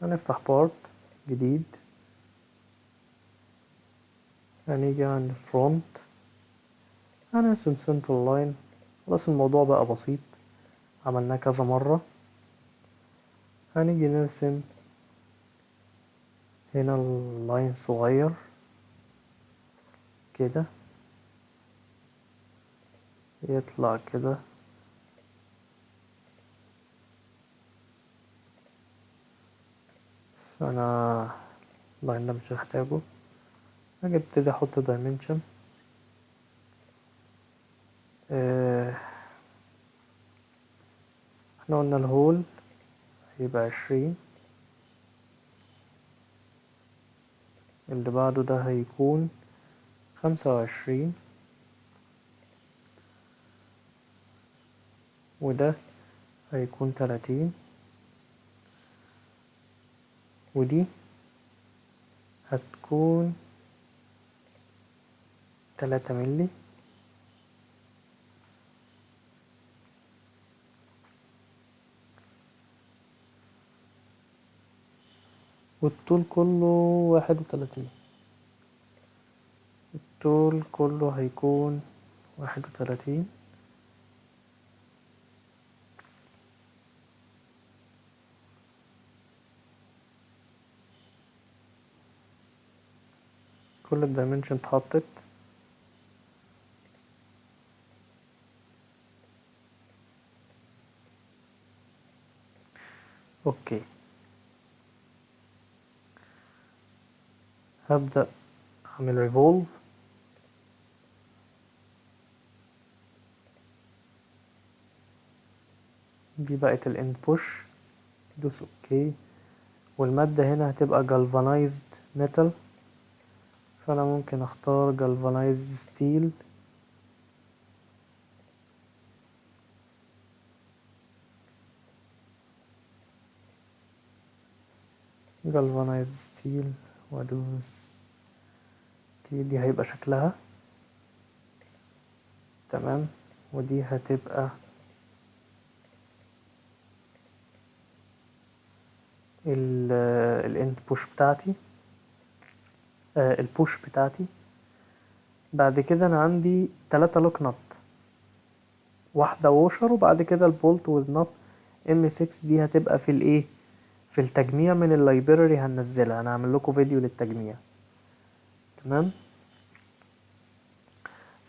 هنفتح بارت جديد، هنيجي عند فرونت، هنرسم سنتر لاين. خلاص الموضوع بقى بسيط، عملناه كذا مرة. هنيجي نرسم هنا اللاين صغير كده، يطلع كده. انا اللاين ده مش هحتاجه. هاجي ابتدي احط دايمنشن. احنا قلنا الهول هيبقى 20، اللي بعده ده هيكون 25، وده هيكون 30، ودي هتكون 3 ملي، والطول كله 31. الطول كله هيكون 31. كل الدايمنشن اتحطت. اوكي هبدأ اعمل ريفولف. دي بقت الاند بوش، دوس اوكي. والمادة هنا هتبقى galvanized metal، فانا ممكن اختار galvanized steel. galvanized steel وادوس دي هيبقى شكلها تمام. ودي هتبقى الاند بوش بتاعتي، البوش بتاعتي. بعد كده انا عندي 3 لوك نط، واحدة ووشر، وبعد كده البولت والنط M6. دي هتبقى في الايه، في التجميع من اللايبراري هننزلها، انا هعمل لكم فيديو للتجميع تمام.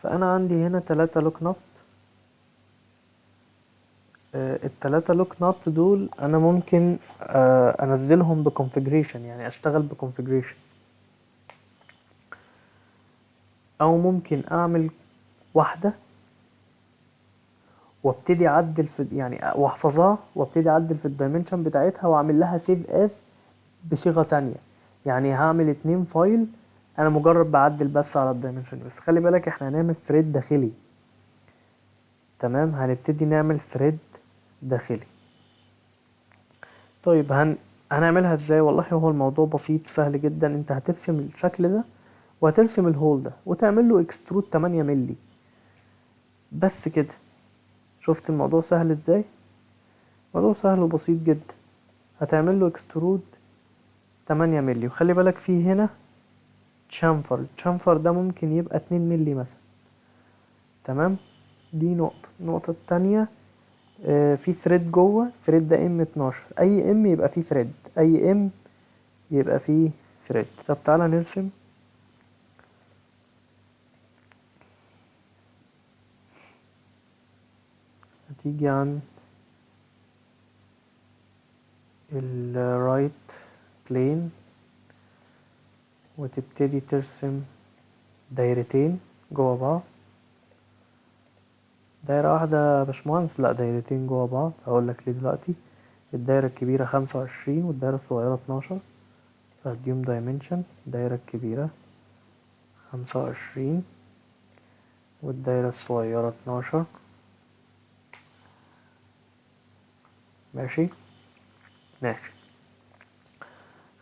فانا عندي هنا 3 لوك نط. ال3 لوك نط دول انا ممكن انزلهم بكونفيجريشن، يعني اشتغل بكونفيجريشن، او ممكن اعمل واحدة وابتدي اعدل في يعني واحفظها وابتدي اعدل في الدايمنشن بتاعتها واعمل لها سيف اس بصيغة تانية. يعني هعمل 2 فايل، انا مجرد بعدل بس على الدايمنشن. بس خلي بالك احنا هنعمل ثريد داخلي تمام، هنبتدي نعمل ثريد داخلي. طيب هنعملها ازاي؟ والله هو الموضوع بسيط وسهل جدا. انت هترسم الشكل ده وهترسم الهول ده وتعمل له اكسترود 8 مللي بس كده. شفت الموضوع سهل ازاي؟ الموضوع سهل وبسيط جدا. هتعمل له اكسترود 8 مللي، وخلي بالك فيه هنا تشامفر. التشامفر ده ممكن يبقى 2 مللي مثلا تمام. دي النقطة التانية، في ثريد جوه. ثريد ده M12، اي ام يبقى فيه ثريد، اي ام يبقى فيه ثريد. طب تعالى نرسم هتيجي عن الرايت بلين وتبتدي ترسم دايرتين جوا بعض. دايرة واحدة يا باشمهندس؟ لا، دايرتين جوا بعض. هقولك ليه دلوقتي. الدايرة الكبيرة 25 والدايرة الصغيرة 12، فهديهم دايمنشن. الدايرة الكبيرة 25 والدايرة الصغيرة 12. ماشي.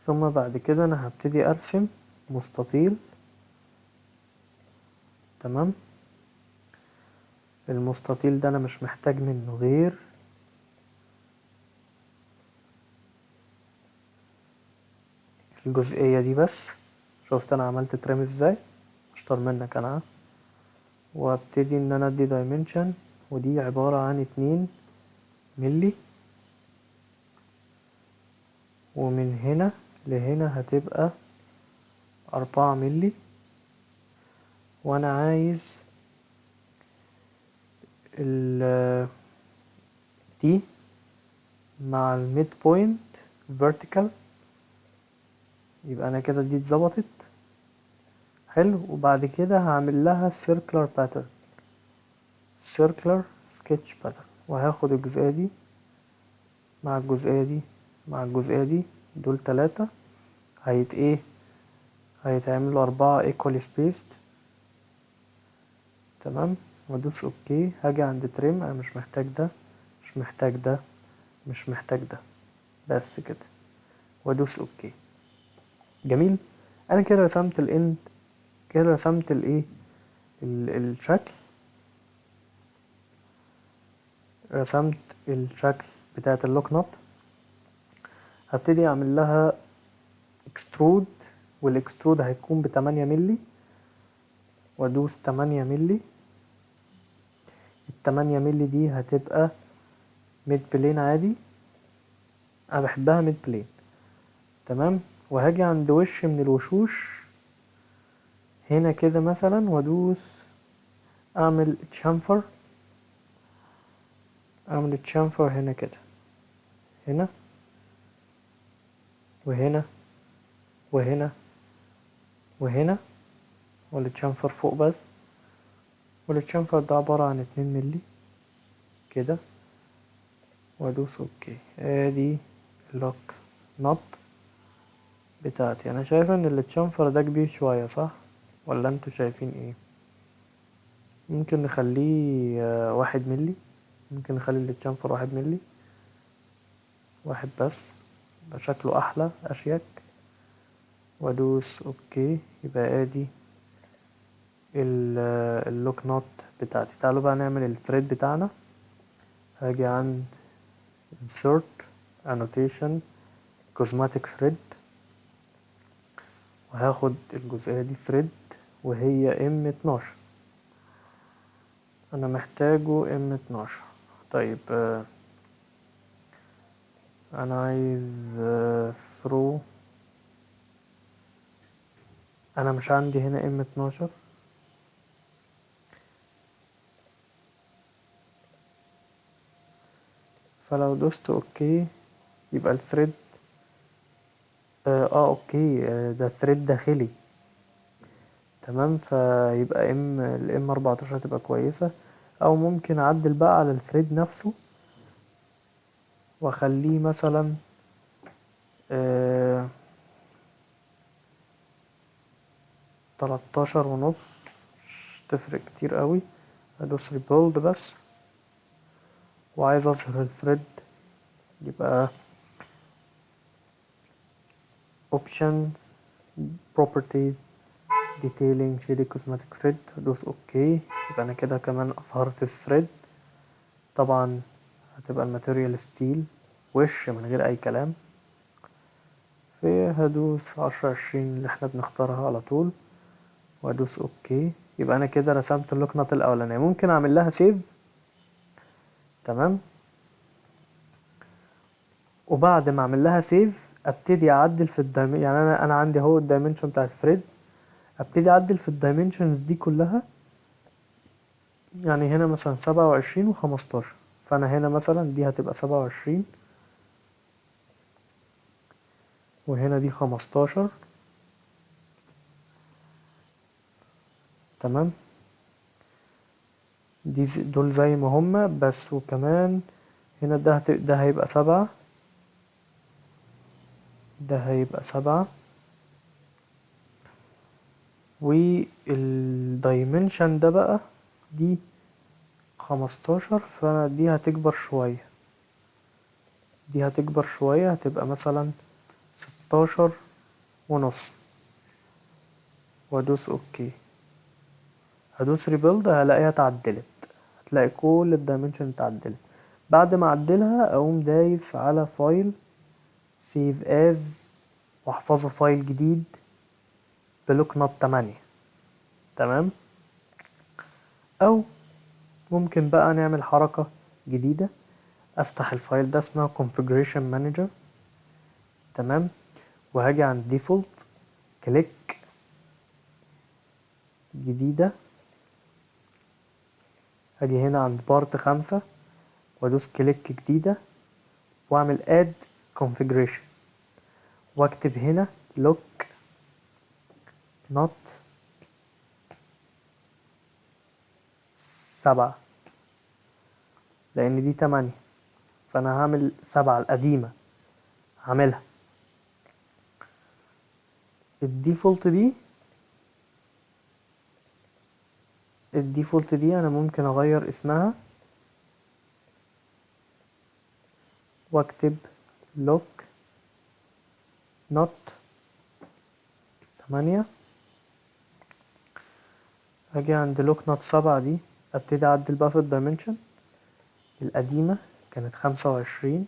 ثم بعد كده انا هبتدي ارسم مستطيل. تمام. المستطيل ده انا مش محتاج منه غير الجزئية دي بس. شفت انا عملت ترم ازاي؟ اشطر منك انا. وابتدي ان انا ادي دايمنشن، ودي عبارة عن 2 ملي، ومن هنا لهنا هتبقى 4 ملي. وانا عايز ال دي مع الميد بوينت فيرتيكال، يبقى انا كده دي اتظبطت. حلو. وبعد كده هعمل لها circular pattern، circular sketch pattern، وهاخد الجزئية دي مع الجزئية دي مع الجزئية دي، دول 3 هيتعملوا 4 equally spaced. تمام. وادوس اوكي. هاجي عند تريم، انا مش محتاج ده، مش محتاج ده، مش محتاج ده، بس كده. وادوس اوكي. جميل. انا كده رسمت الاند، كده رسمت الايه، الشكل. رسمت الشكل بتاعت اللوك نوت. هبتدي اعمل لها اكسترود، والاكسترود هيكون ب8 ملي. وادوس 8 ملي. ال8 ملي دي هتبقى ميد بلين عادي، انا بحبها ميد بلين. تمام. وهاجي عند وش من الوشوش هنا كده مثلا، وادوس اعمل تشامفر. هنا كده، هنا وهنا وهنا وهنا، والتشامفر فوق بس. والتشامفر ده عبارة عن 2 ملي كده. وادوس اوكي. ادي اللوك نوت بتاعتي. انا شايف ان التشامفر ده كبير شوية، صح؟ ولا انتوا شايفين ايه؟ ممكن نخليه 1 ملي. ممكن نخلي التشامفر 1 ملي، واحد بس، يبقى شكله احلى اشيك. وادوس اوكي. يبقى ادي اللوك نوت بتاعتي. تعالوا بقى نعمل الثريد بتاعنا. هاجي عند insert annotation cosmetic thread، وهاخد الجزئية دي thread وهي M12. انا محتاجه M12. طيب انا عايز throw. انا مش عندي هنا M12، فلو دوست اوكي يبقى الثريد اوكي. ده ثريد داخلي. تمام. فيبقى الام 14 هتبقى كويسة. او ممكن اعدل بقى على الثريد نفسه واخليه مثلا 13.5. مش تفرق كتير قوي. ادوس ريبولد بس، وعايز اظهر الثريد، يبقى options properties detailing shady cosmetic thread. ادوس اوكي. يبقى انا كده كمان اظهرت الثريد. طبعا هتبقى الماتيريال ستيل وش من غير اي كلام. هدوس 10-20 اللي احنا بنختارها على طول، وادوس اوكي. يبقى انا كده رسمت اللوك نوت الاولانيه. ممكن اعمل لها سيف. تمام. وبعد ما اعمل لها سيف ابتدي اعدل في الدايمنشن. يعني انا عندي اهو الدايمنشن بتاع الثريد. ابتدي اعدل في الدايمنشنز دي كلها. يعني هنا مثلا 27 و15، فانا هنا مثلا دي هتبقى 27 وهنا دي 15. تمام. دول زي ما هما بس، وكمان هنا ده هيبقى 7، ده هيبقى 7، والدايمنشن ده بقى دي 15، فانا دي هتكبر شوية، دي هتكبر شوية، هتبقى مثلا 16.5، وادوس اوكي. هدوس ريبيلد هلاقيها اتعدلت، هتلاقي كل الدايمنشن اتعدلت. بعد ما اعدلها اقوم دايس على فايل سيف از واحفظه فايل جديد بلوك نوت 8. تمام. او ممكن بقى نعمل حركة جديدة، افتح الفايل ده اسمها configuration manager. تمام. وهاجي عند default كليك جديدة، هاجي هنا عند بارت 5 وادوس كليك جديدة واعمل add configuration واكتب هنا look not 7 لان دي 8، فانا هعمل 7 القديمة هعملها. الديفولت دي انا ممكن اغير اسمها واكتب look not 8. اجي عند look not 7 دي ابتدي اعدل بقى في الدايمنشن. القديمة كانت 25،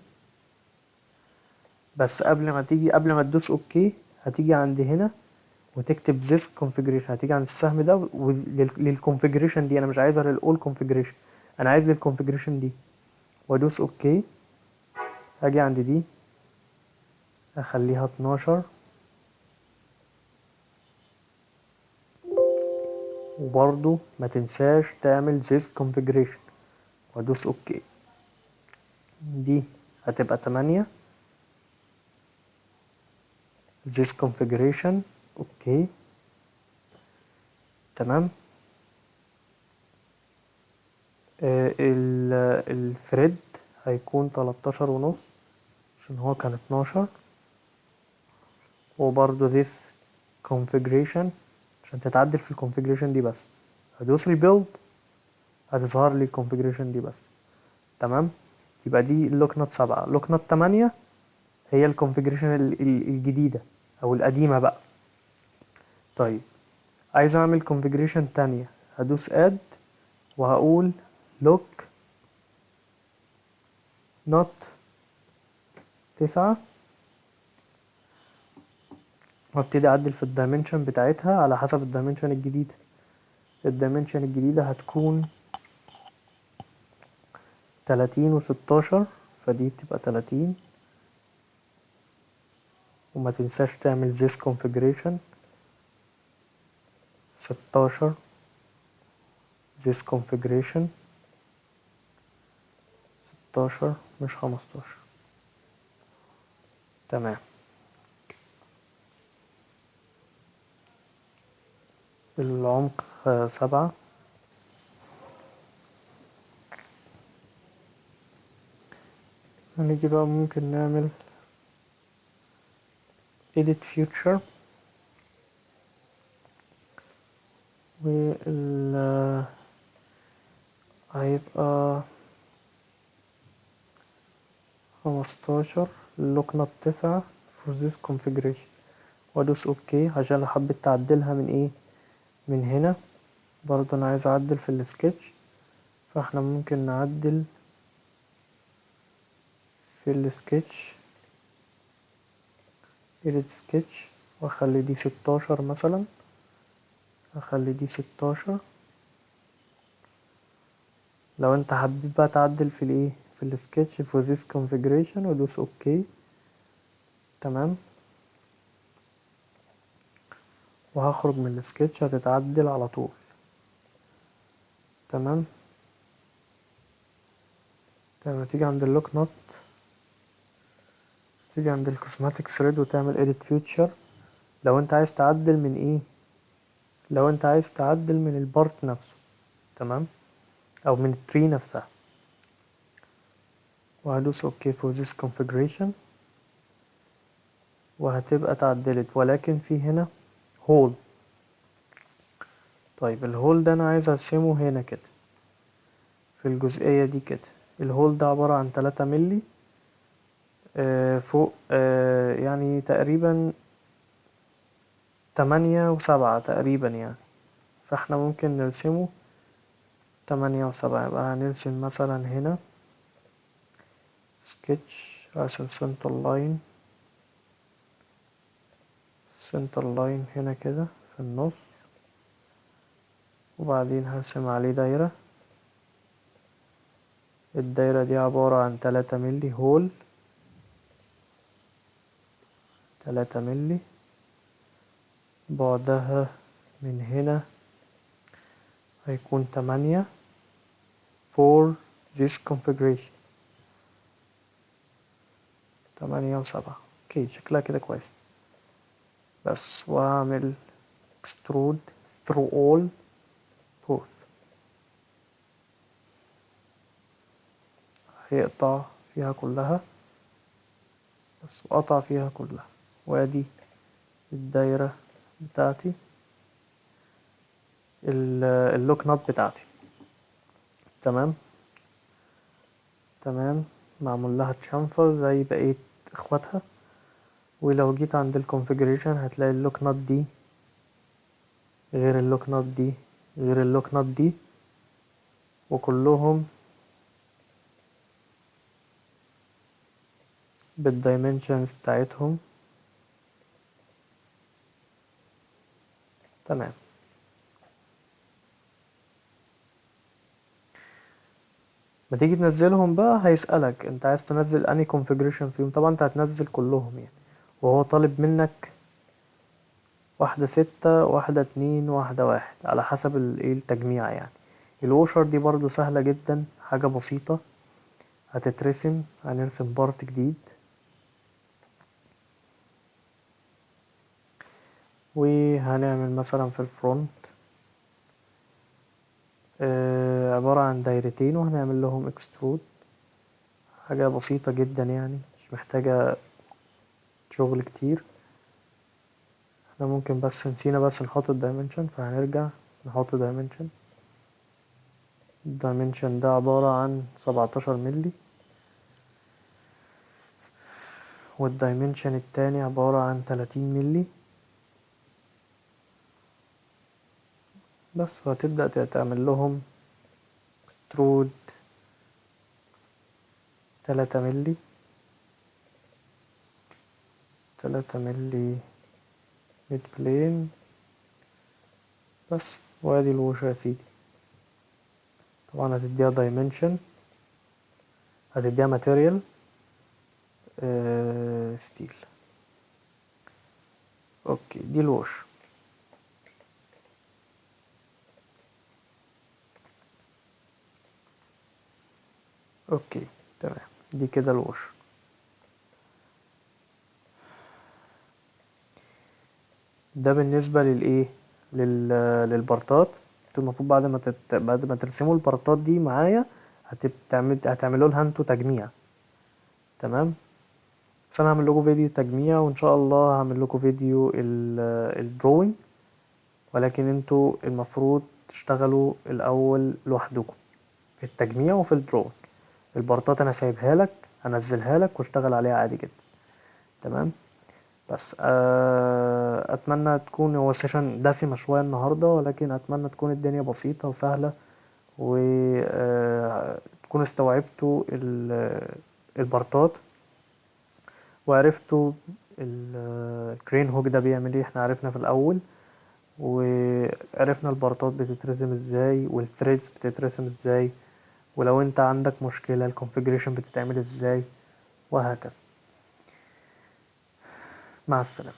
بس قبل ما تدوس اوكي هتيجي عند هنا وتكتب this configuration، هتيجي عند السهم ده للconfiguration دي، انا مش عايزها للall configuration، انا عايز للconfiguration دي، وادوس اوكي. هاجي عند دي اخليها 12، وبرضو ما تنساش تعمل this configuration وادوس اوكي. دي هتبقى 8 this configuration اوكي. تمام. الثريد هيكون 13.5 عشان هو كان 12، وبرضو this configuration عشان تتعدل في الكونفيجريشن دي بس، هدوس rebuild هتظهر لي الكونفيجريشن دي بس. تمام. يبقى دي اللوك نوت 7. لوك نوت 8 هي الكونفيجريشن الجديدة او القديمة بقى. طيب عايز اعمل كونفيجريشن تانية، هدوس add وهقول look not 9، وابتدي اعدل في الدايمنشن بتاعتها على حسب الدايمنشن الجديدة. الدايمنشن الجديدة هتكون 30 و16، فدي تبقى 30، وما تنساش تعمل this configuration 16 this configuration 16 مش 15. تمام. العمق 7. هنيجي بقى ممكن نعمل edit future، وال هيبقى 15 look not 9 for this configuration، وادوس اوكي عشان لو حبيت تعدلها من ايه من هنا. برضه انا عايز اعدل في السكتش، فاحنا ممكن نعدل في السكتش edit sketch واخلي دي 16 مثلا، اخلي دي 16. لو انت حبيت بقى تعدل في الايه في السكتش for this configuration وادوس اوكي. تمام. وهخرج من السكتش هتتعدل على طول. تمام. لما تيجي عند اللوك نوت، تيجي عند الكوزماتيك ثريد وتعمل edit future. لو انت عايز تعدل من ايه، لو انت عايز تعدل من البارت نفسه، تمام، او من التري نفسها، وهدوس اوكي for this configuration وهتبقى اتعدلت. ولكن في هنا هول. طيب الهول ده انا عايز ارسمه هنا كده في الجزئية دي كده. الهول ده عبارة عن 3 ملي فوق يعني تقريبا 8 و7 تقريبا يعني. فاحنا ممكن نرسمه 8 و7. يبقى هنرسم مثلا هنا سكتش، ارسم سنتر لاين هنا كده في النص، وبعدين هرسم عليه دايرة. الدايرة دي عبارة عن 3 ملي هول، 3 ملي بعدها من هنا هيكون 8 for this configuration. 8 و7. اوكي شكلها كده كويس. بس وهعمل extrude through all both. هيقطع فيها كلها، بس وقطع فيها كلها. وادي الدايرة بتاعتي، اللوك نوت بتاعتي. تمام تمام، معمول لها تشامفر زي بقية اخواتها. ولو جيت عند الكونفيجريشن هتلاقي اللوك نوت دي غير اللوك نوت دي غير اللوك نوت دي، وكلهم بالدايمنشنز بتاعتهم. تمام. ما تيجي تنزلهم بقى هيسألك انت عايز تنزل انهي كونفيجريشن فيهم. طبعا انت هتنزل كلهم يعني، وهو طالب منك 1/6 1/2 1/1 على حسب ايه التجميع يعني. الوشر دي برضو سهلة جدا، حاجة بسيطة هتترسم. هنرسم بارت جديد وهنعمل مثلا في الفرونت عبارة عن دايرتين وهنعمل لهم اكسترود. حاجة بسيطة جدا يعني، مش محتاجة شغل كتير. احنا ممكن بس نسينا بس نحط الدايمنشن، فهنرجع نحط دايمنشن. الدايمنشن ده عبارة عن 17 ملي، والدايمنشن التاني عبارة عن 30 ملي بس. وهتبدأ تعمل لهم اكسترود 3 ملي 3 ملي ميد بلين بس. وادي الوش يا سيدي. طبعا هتديها دايمنشن، هتديها ماتيريال ستيل. اوكي دي الوش. اوكي تمام، دي كده الوش. ده بالنسبة للايه، للبارتات. انتوا المفروض بعد ما ترسموا البارتات دي معايا هتعملوا لها انتوا تجميع. تمام. بس انا هعمل لكم فيديو تجميع، وان شاء الله هعمل لكم فيديو الدروينج. ولكن انتوا المفروض تشتغلوا الاول لوحدكم في التجميع وفي الدروينج. البارتات انا سايبها لك، انزلها لك واشتغل عليها عادي جدا. تمام. بس اتمنى تكون هو سيشن دسمة شوية النهاردة، ولكن اتمنى تكون الدنيا بسيطة وسهلة، وتكونوا استوعبتوا البارتات وعرفتوا الكرين هوك ده بيعمل ايه. احنا عرفنا في الاول، وعرفنا البارتات بتترسم ازاي والثريدز بتترسم ازاي، ولو انت عندك مشكلة الكونفيجريشن بتتعمل ازاي، وهكذا. مع السلامة.